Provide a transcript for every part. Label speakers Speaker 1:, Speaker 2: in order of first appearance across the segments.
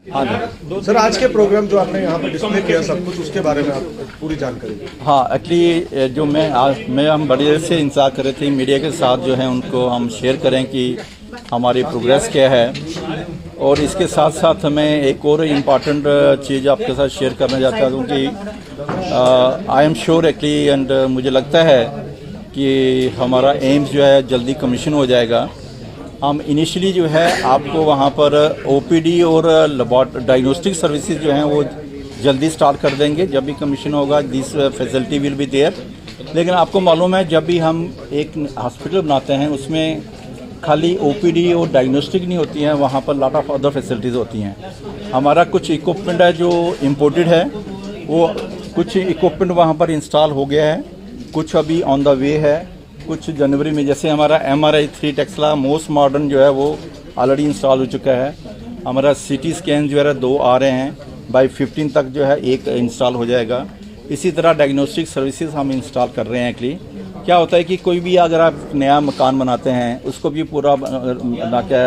Speaker 1: हाँ जी सर, आज के प्रोग्राम जो आपने यहाँ पर डिस्प्ले किया सब कुछ, उसके बारे में आप पूरी जानकारी।
Speaker 2: हाँ, एक्चुअली जो मैं हम बड़ी देर से इंतजार कर रहे थे मीडिया के साथ जो है उनको हम शेयर करें कि हमारी प्रोग्रेस क्या है, और इसके साथ साथ मैं एक और इम्पॉर्टेंट चीज़ आपके साथ शेयर करना चाहता हूँ कि I am sure actually and मुझे लगता है कि हमारा एम्स जो है जल्दी कमीशन हो जाएगा। हम इनिशियली जो है आपको वहाँ पर ओपीडी और डायग्नोस्टिक सर्विसेज जो हैं वो जल्दी स्टार्ट कर देंगे जब भी कमीशन होगा। This facility will be there. लेकिन आपको मालूम है जब भी हम एक हॉस्पिटल बनाते हैं उसमें खाली ओपीडी और डायग्नोस्टिक नहीं होती हैं, वहाँ पर लॉट ऑफ अदर फैसिलिटीज़ होती हैं। हमारा कुछ इक्विपमेंट है जो इम्पोर्टेड है, वो कुछ इक्विपमेंट वहाँ पर इंस्टॉल हो गया है, कुछ अभी ऑन द वे है, कुछ जनवरी में। जैसे हमारा MRI 3 टेस्ला मोस्ट मॉडर्न जो है वो ऑलरेडी इंस्टॉल हो चुका है। हमारा CT स्कैन जो है 2 आ रहे हैं, बाई 15 तक जो है 1 इंस्टॉल हो जाएगा। इसी तरह डायग्नोस्टिक सर्विसेज हम इंस्टॉल कर रहे हैं। एक्चुअली क्या होता है कि कोई भी अगर आप नया मकान बनाते हैं उसको भी पूरा ना क्या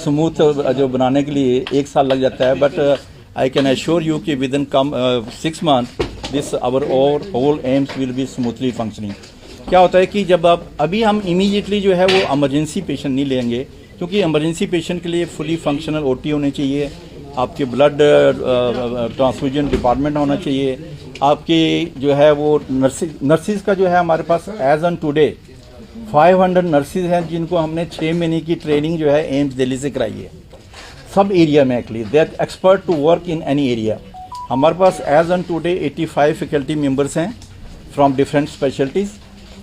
Speaker 2: स्मूथ जो बनाने के लिए 1 साल लग जाता है, but I can assure you कि within 6 month this our whole AIIMS will be smoothly functioning. क्या होता है कि जब आप अभी हम इमीडिएटली जो है वो इमरजेंसी पेशेंट नहीं लेंगे, क्योंकि इमरजेंसी पेशेंट के लिए फुली फंक्शनल OT होने चाहिए, आपके ब्लड ट्रांसफ्यूजन डिपार्टमेंट होना चाहिए, आपकी जो है वो नर्सिस का जो है हमारे पास एज ऑन टुडे 500 नर्सिस हैं जिनको हमने 6 महीने की ट्रेनिंग जो है एम्स दिल्ली से कराई है सब एरिया में। Actually they are expert to work in any area. हमारे पास as on today 85 faculty members हैं फ्रॉम डिफरेंट स्पेशलिटीज़,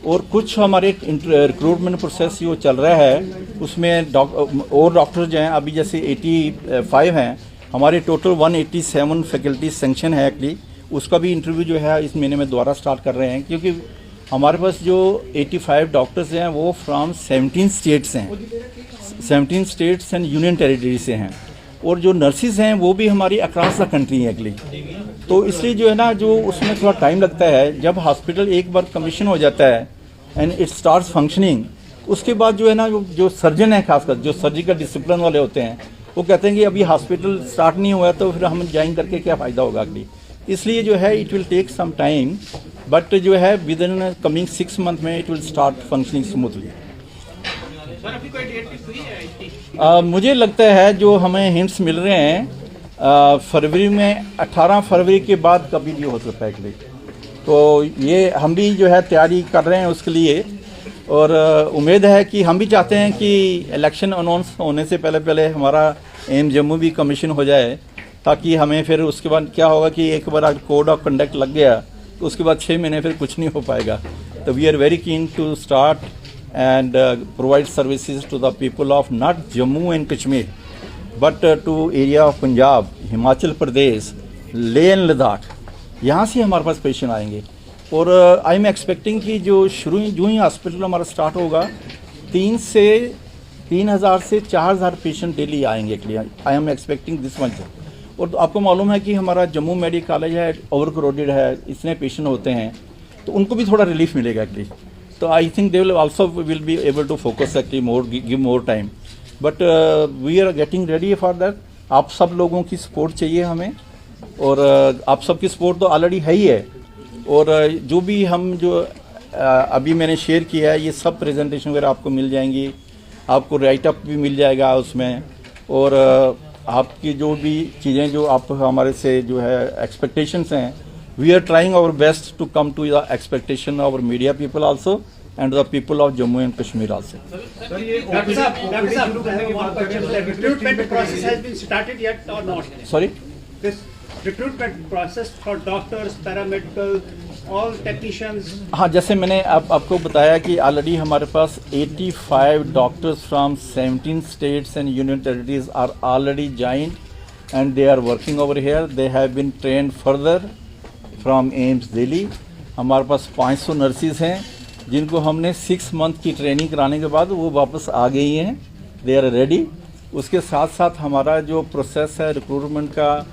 Speaker 2: और कुछ हमारे रिक्रूटमेंट प्रोसेस जो चल रहा है उसमें और डॉक्टर जो हैं अभी जैसे 85 हैं, हमारे टोटल 187 फैकल्टी सेंक्शन है। एक्चुअली उसका भी इंटरव्यू जो है इस महीने में दोबारा स्टार्ट कर रहे हैं, क्योंकि हमारे पास जो 85 डॉक्टर्स हैं वो फ्रॉम 17 स्टेट्स हैं, 17 स्टेट्स एंड यूनियन टेरिटरी से हैं, और जो नर्सिस हैं वो भी हमारी अक्रॉस द कंट्री है एक्चुअली। तो इसलिए जो है ना जो उसमें थोड़ा टाइम लगता है। जब हॉस्पिटल एक बार कमीशन हो जाता है एंड इट स्टार्ट्स फंक्शनिंग, उसके बाद जो है ना जो सर्जन है, खासकर जो सर्जिकल डिसिप्लिन वाले होते हैं, वो कहते हैं कि अभी हॉस्पिटल स्टार्ट नहीं हुआ तो फिर हम ज्वाइन करके क्या फ़ायदा होगा अगली। इसलिए जो है it will take some time, but जो है विद इन कमिंग 6 मंथ में it will start functioning smoothly. मुझे लगता है जो हमें हिंट्स मिल रहे हैं फरवरी में, 18 फरवरी के बाद कभी भी हो सकता है एक्चुअली। तो ये हम भी जो है तैयारी कर रहे हैं उसके लिए, और उम्मीद है कि हम भी चाहते हैं कि इलेक्शन अनाउंस होने से पहले हमारा एम्स जम्मू भी कमीशन हो जाए, ताकि हमें फिर उसके बाद क्या होगा कि एक बार कोड ऑफ कंडक्ट लग गया तो उसके बाद 6 महीने फिर कुछ नहीं हो पाएगा। तो we are very keen to start and provide services to the people of not Jammu and Kashmir but to area of Punjab, Himachal Pradesh, Leh and Ladakh। यहाँ से हमारे पास पेशेंट आएंगे, और आई एम एक्सपेक्टिंग कि जो जो ही hospital हमारा start होगा 3,000 से 4,000 पेशेंट डेली आएंगे। I am expecting this much. और तो आपको मालूम है कि हमारा जम्मू मेडिकल कॉलेज है, ओवर क्राउडेड है, इतने पेशेंट होते हैं, तो उनको भी थोड़ा रिलीफ मिलेगा actually. So I think they will also be able to focus actually more, give more time, but we are getting ready for that। आप सब लोगों की सपोर्ट चाहिए हमें, और आप सबकी सपोर्ट तो ऑलरेडी है ही है। और जो भी हम जो अभी मैंने शेयर किया है ये सब प्रेजेंटेशन वगैरह आपको मिल जाएंगी, आपको राइट अप भी मिल जाएगा उसमें, और आपकी जो भी चीज़ें जो आप हमारे से जो है एक्सपेक्टेशंस हैं, we are trying our best to come to the expectation of our media people also and the people of Jammu and Kashmir also.
Speaker 3: Sir, recruitment process has been started yet or not?
Speaker 2: Sorry?
Speaker 3: This recruitment process for doctors, paramedical, all technicians.
Speaker 2: हाँ, जैसे मैंने आपको बताया कि already हमारे पास 85 doctors from 17 states and union territories are already joined and they are working over here. They have been trained further from AIIMS Delhi. हमारे पास 500 nurses हैं जिनको हमने 6 मंथ की ट्रेनिंग कराने के बाद वो वापस आ गई हैं, दे आर रेडी। उसके साथ साथ हमारा जो प्रोसेस है रिक्रूटमेंट का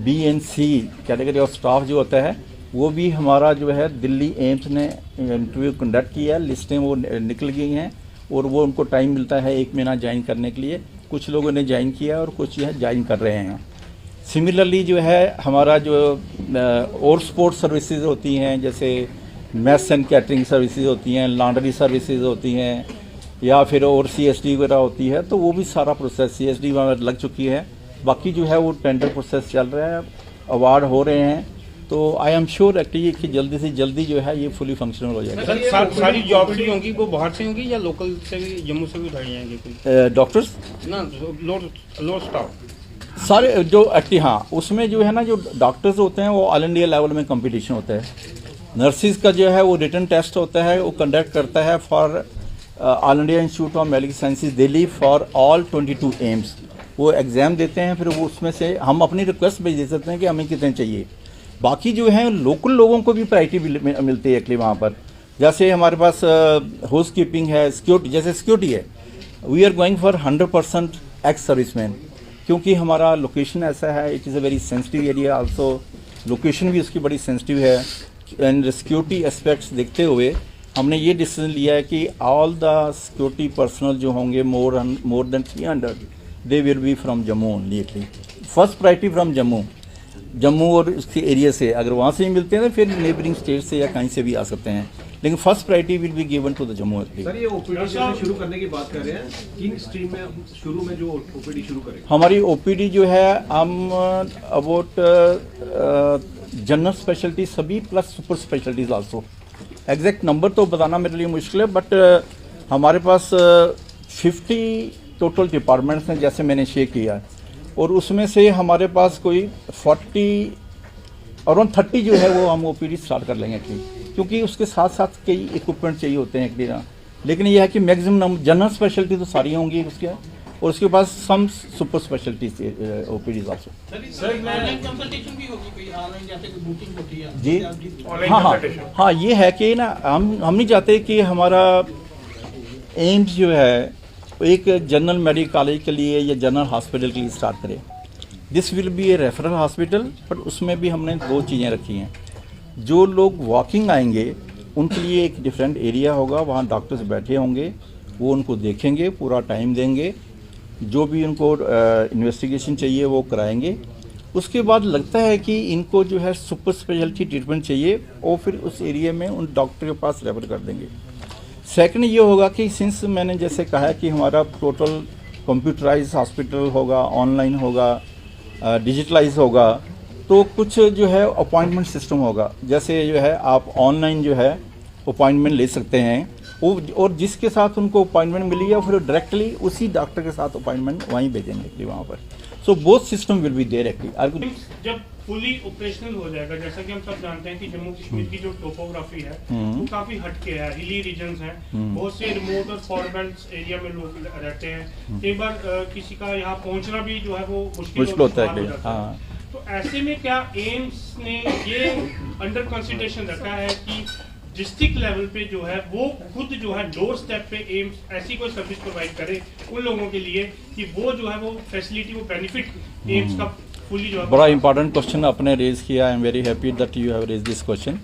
Speaker 2: BNC कैटेगरी ऑफ स्टाफ जो होता है वो भी हमारा जो है दिल्ली एम्स ने इंटरव्यू कंडक्ट किया, लिस्टें वो निकल गई हैं, और वो उनको टाइम मिलता है 1 महीना ज्वाइन करने के लिए। कुछ लोगों ने ज्वाइन किया और कुछ जो है ज्वाइन कर रहे हैं। सिमिलरली जो है हमारा जो और स्पोर्ट्स सर्विसेज होती हैं, जैसे मैस एंड कैटरिंग सर्विसेज होती हैं, लॉन्ड्री सर्विसेज होती हैं, या फिर और CSD वगैरह होती है, तो वो भी सारा प्रोसेस CSD वहाँ लग चुकी है। बाकी जो है वो टेंडर प्रोसेस चल रहा है, अवार्ड हो रहे हैं, तो आई एम श्योर एक्चुअली कि जल्दी से जल्दी जो है ये फुली फंक्शनल हो जाएगा।
Speaker 4: सर सारी जॉब जो होंगी वो बाहर से होंगी या लोकल से भी, जम्मू से भी उठाई जाएंगे कोई
Speaker 2: डॉक्टर्स
Speaker 4: ना, लोड स्टाफ
Speaker 2: सारे जो एक्टिव, हाँ उसमें जो है ना जो डॉक्टर्स होते हैं वो ऑल इंडिया लेवल में कंपटीशन होता है। नर्सिस का जो है वो रिटन टेस्ट होता है, वो कंडक्ट करता है for all India institute of medical sciences Delhi for all 22 AIIMS. वो एग्ज़ाम देते हैं, फिर वो उसमें से हम अपनी रिक्वेस्ट भेज दे सकते हैं कि हमें कितने चाहिए। बाकी जो है लोकल लोगों को भी प्रायोरिटी मिलती है एक्चुअली वहाँ पर। जैसे हमारे पास हाउस कीपिंग है, सिक्योरिटी, जैसे सिक्योरिटी है, we are going for 100% ex serviceman, क्योंकि हमारा लोकेशन ऐसा है, it is a very sensitive area also, location भी उसकी बड़ी सेंसिटिव है, एंड सिक्योरिटी एस्पेक्ट्स देखते हुए हमने ये डिसीजन लिया है कि ऑल द सिक्योरिटी पर्सनल जो होंगे more than 300 they will B from Jammu only. Actually first priority from Jammu और उसके एरिया से, अगर वहाँ से ही मिलते हैं तो फिर नेबरिंग स्टेट से या कहीं से भी आ सकते हैं, लेकिन first priority will be given to the Jammu.
Speaker 5: Sir ये ओपीडी शुरू करने की बात कर रहे हैं, किन स्ट्रीम में शुरू में जो ओपीडी शुरू करेंगे?
Speaker 2: हमारी OPD जो है हम अबाउट जनरल स्पेशलिटी सभी plus super specialities also. Exact number तो बताना मेरे लिए मुश्किल है, बट हमारे पास 50 टोटल डिपार्टमेंट्स हैं जैसे मैंने शेयर किया, और उसमें से हमारे पास कोई 30 जो है वो हम OPD स्टार्ट कर लेंगे क्योंकि उसके साथ साथ कई इक्विपमेंट चाहिए होते हैं एक्चुअली। लेकिन यह है कि मैक्सिमम जनरल स्पेशलिटी तो सारी होंगी उसके, और उसके बाद some super specialities OPDs also.
Speaker 6: Online consultation भी होगी कोई ऑनलाइन, जैसे कोई बुकिंग होती है
Speaker 2: जी हाँ, ये है कि ना हम नहीं चाहते कि हमारा एम्स जो है एक जनरल मेडिकल कॉलेज के लिए या जनरल हॉस्पिटल के लिए स्टार्ट करें। This will be A referral hospital, but उसमें भी हमने 2 चीज़ें रखी हैं। जो लोग वॉकिंग आएंगे उनके लिए एक डिफरेंट एरिया होगा, वहाँ डॉक्टर्स बैठे होंगे, वो उनको देखेंगे, पूरा टाइम देंगे, जो भी उनको इन्वेस्टिगेशन चाहिए वो कराएंगे। उसके बाद लगता है कि इनको जो है सुपर स्पेशलिटी ट्रीटमेंट चाहिए, और फिर उस एरिया में उन डॉक्टर के पास रेफर कर देंगे। सेकंड ये होगा कि सिंस मैंने जैसे कहा कि हमारा टोटल कंप्यूटराइज हॉस्पिटल होगा, ऑनलाइन होगा, डिजिटलाइज होगा, तो कुछ जो है अपॉइंटमेंट सिस्टम होगा, जैसे जो है आप ऑनलाइन जो है अपॉइंटमेंट ले सकते हैं, और जिसके साथ उनको अपॉइंटमेंट मिली है फिर डायरेक्टली उसी डॉक्टर के साथ अपॉइंटमेंट वहीं भेजेंगे वहाँ पर। So both system will be there actually.
Speaker 7: जब फुली ऑपरेशनल हो जाएगा, जैसा कि हम सब जानते हैं कि जम्मू कश्मीर की जो टोपोग्राफी है वो काफी हटके है, हिली रीजन्स हैं, बहुत से रिमोट और फॉरबेल्ट एरिया में लोग रहते हैं, कई बार किसी का यहाँ पहुँचना भी जो है वो मुश्किल होता है।
Speaker 2: हाँ।
Speaker 7: तो ऐसे में क्या एम्स ने ये अंडर कंसिडरेशन रखा है कि डिस्ट्रिक्ट लेवल पे जो है वो खुद जो है डोर स्टेप पे एम्स ऐसी कोई सर्विस प्रोवाइड करे उन लोगों के लिए कि वो जो है वो फैसिलिटी, वो बेनिफिट एम्स का फुली जो है।
Speaker 2: बड़ा इंपॉर्टेंट क्वेश्चन आपने रेज किया, I am very happy that you have raise this question.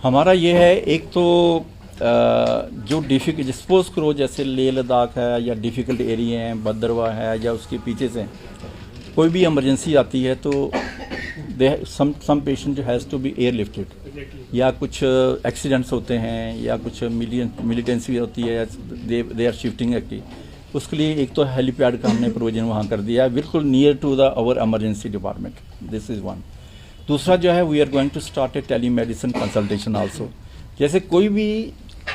Speaker 2: हमारा ये है, एक तो जो डिफिकल्ट सपोज करो जैसे लेह लद्दाख है या डिफ़िकल्ट एरिया है, भद्रवाह है, या उसके पीछे से कोई भी इमरजेंसी आती है तो some patient has to be airlifted, या कुछ एक्सीडेंट्स होते हैं या कुछ मिलिटेंसी होती है, दे आर शिफ्टिंग एक्टिव, उसके लिए एक तो हेलीपैड का हमने प्रोविजन वहाँ कर दिया है बिल्कुल near to the our emergency department, this is one. दूसरा जो है we are going to start a telemedicine consultation also. जैसे कोई भी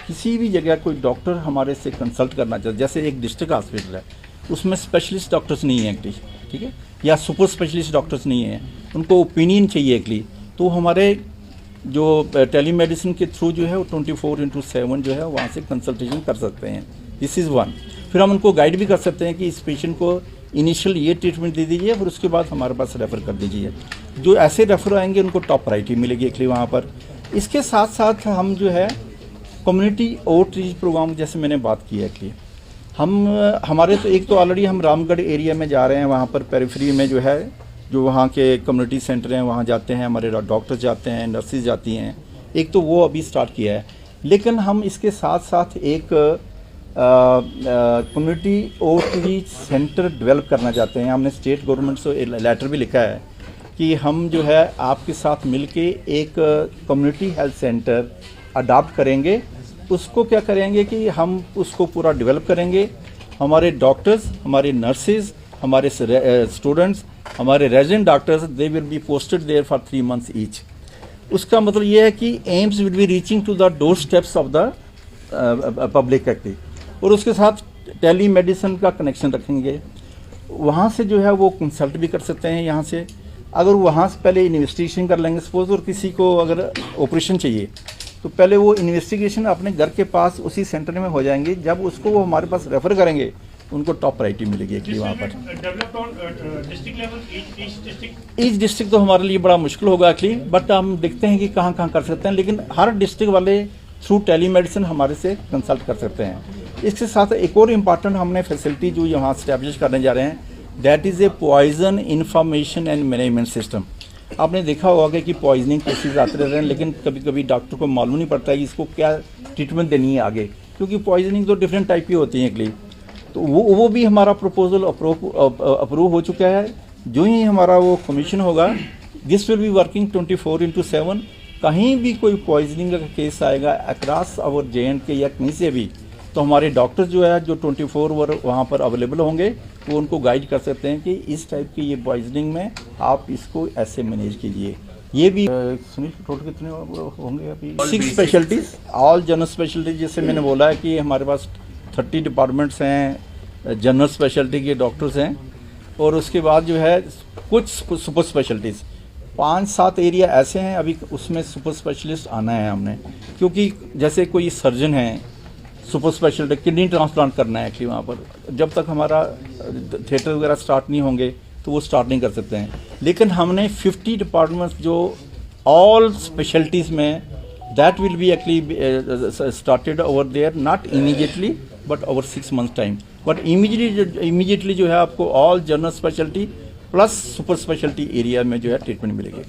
Speaker 2: किसी भी जगह कोई डॉक्टर हमारे से कंसल्ट करना चाहते, जैसे एक डिस्ट्रिक्ट हॉस्पिटल है उसमें स्पेशलिस्ट डॉक्टर्स नहीं हैं एक्चुअली, ठीक है, या सुपर स्पेशलिस्ट डॉक्टर्स नहीं हैं, उनको ओपिनियन चाहिए एक्चुअली, तो हमारे जो टेलीमेडिसिन के थ्रू जो है वो 24/7 जो है वहाँ से कंसल्टेशन कर सकते हैं, दिस इज़ वन। फिर हम उनको गाइड भी कर सकते हैं कि इस पेशेंट को इनिशियल ये ट्रीटमेंट दे दीजिए, फिर उसके बाद हमारे पास रेफ़र कर दीजिए। जो ऐसे रेफ़र आएंगे उनको टॉप प्रायोरिटी मिलेगी एक्चुअली वहाँ पर। इसके साथ साथ हम जो है कम्युनिटी आउटरीच प्रोग्राम जैसे मैंने बात की है एक्चुअली, हमारे तो एक तो ऑलरेडी हम रामगढ़ एरिया में जा रहे हैं, वहाँ पर पेरिफेरी में जो है जो वहाँ के कम्युनिटी सेंटर हैं वहाँ जाते हैं, हमारे डॉक्टर्स जाते हैं, नर्सेज जाती हैं, एक तो वो अभी स्टार्ट किया है। लेकिन हम इसके साथ साथ एक कम्युनिटी आउटरीच सेंटर डेवलप करना चाहते हैं। हमने स्टेट गवर्नमेंट से लेटर भी लिखा है कि हम जो है आपके साथ मिलके एक कम्युनिटी हेल्थ सेंटर अडॉप्ट करेंगे। उसको क्या करेंगे कि हम उसको पूरा डेवलप करेंगे। हमारे डॉक्टर्स, हमारे नर्सेज, हमारे स्टूडेंट्स, हमारे resident doctors, they will be posted there for 3 months each. उसका मतलब ये है कि AIIMS will be reaching to the doorsteps of the public active, और उसके साथ टेली मेडिसिन का कनेक्शन रखेंगे। वहाँ से जो है वो कंसल्ट भी कर सकते हैं। यहाँ से अगर वहाँ से पहले इन्वेस्टिगेशन कर लेंगे, सपोज और किसी को अगर ऑपरेशन चाहिए तो पहले वो इन्वेस्टिगेशन अपने घर के पास उसी सेंटर में हो जाएंगे। जब उसको वो हमारे पास रेफर करेंगे उनको टॉप प्रायोरिटी मिलेगी एक्चुअली वहाँ पर।
Speaker 7: Developed on district level, each district.
Speaker 2: Each district तो हमारे लिए बड़ा मुश्किल होगा एक्चुअली, बट हम देखते हैं कि कहाँ कहाँ कर सकते हैं। लेकिन हर डिस्ट्रिक्ट वाले थ्रू टेलीमेडिसिन हमारे से कंसल्ट कर सकते हैं। इसके साथ एक और इम्पॉर्टेंट हमने फैसिलिटी जो यहाँ स्टैब्लिश करने जा रहे हैं, that is a poison information and management system. आपने देखा होगा कि पॉइजनिंग केसेस आते रहते हैं, लेकिन कभी कभी डॉक्टर को मालूम नहीं पड़ता है कि इसको क्या ट्रीटमेंट देनी है आगे, क्योंकि पॉइजनिंग तो डिफरेंट टाइप की होती है एक्चुअली। तो वो भी हमारा प्रपोजल अप्रूव हो चुका है। जो ही हमारा वो कमीशन होगा, दिस विल बी वर्किंग 24/7। कहीं भी कोई पॉइजनिंग का केस आएगा अक्रॉस आवर JNK या कहीं से भी, तो हमारे डॉक्टर्स जो है जो 24 आवर वहाँ पर अवेलेबल होंगे, वो उनको गाइड कर सकते हैं कि इस टाइप की ये पॉइजनिंग में आप इसको ऐसे मैनेज कीजिए। ये भी सुनील टोटल कितने होंगे अभी? 6 स्पेशलिटीज़, ऑल जनरल स्पेशलिटीज। जैसे मैंने बोला है कि हमारे पास 30 डिपार्टमेंट्स हैं, जनरल स्पेशलिटी के डॉक्टर्स हैं, और उसके बाद जो है कुछ सुपर स्पेशलिटीज़ 5-7 एरिया ऐसे हैं अभी उसमें सुपर स्पेशलिस्ट आना है हमने। क्योंकि जैसे कोई सर्जन है सुपर स्पेशलिटी, किडनी ट्रांसप्लांट करना है एक्चुअली वहाँ पर, जब तक हमारा थिएटर वगैरह स्टार्ट नहीं होंगे तो वो स्टार्ट नहीं कर सकते हैं। लेकिन हमने 50 डिपार्टमेंट्स जो ऑल स्पेशलिटीज़ में, that will be actually started over there, not immediately but over 6 months time. But immediately जो है आपको all general speciality plus super speciality area में जो है ट्रीटमेंट मिलेगी।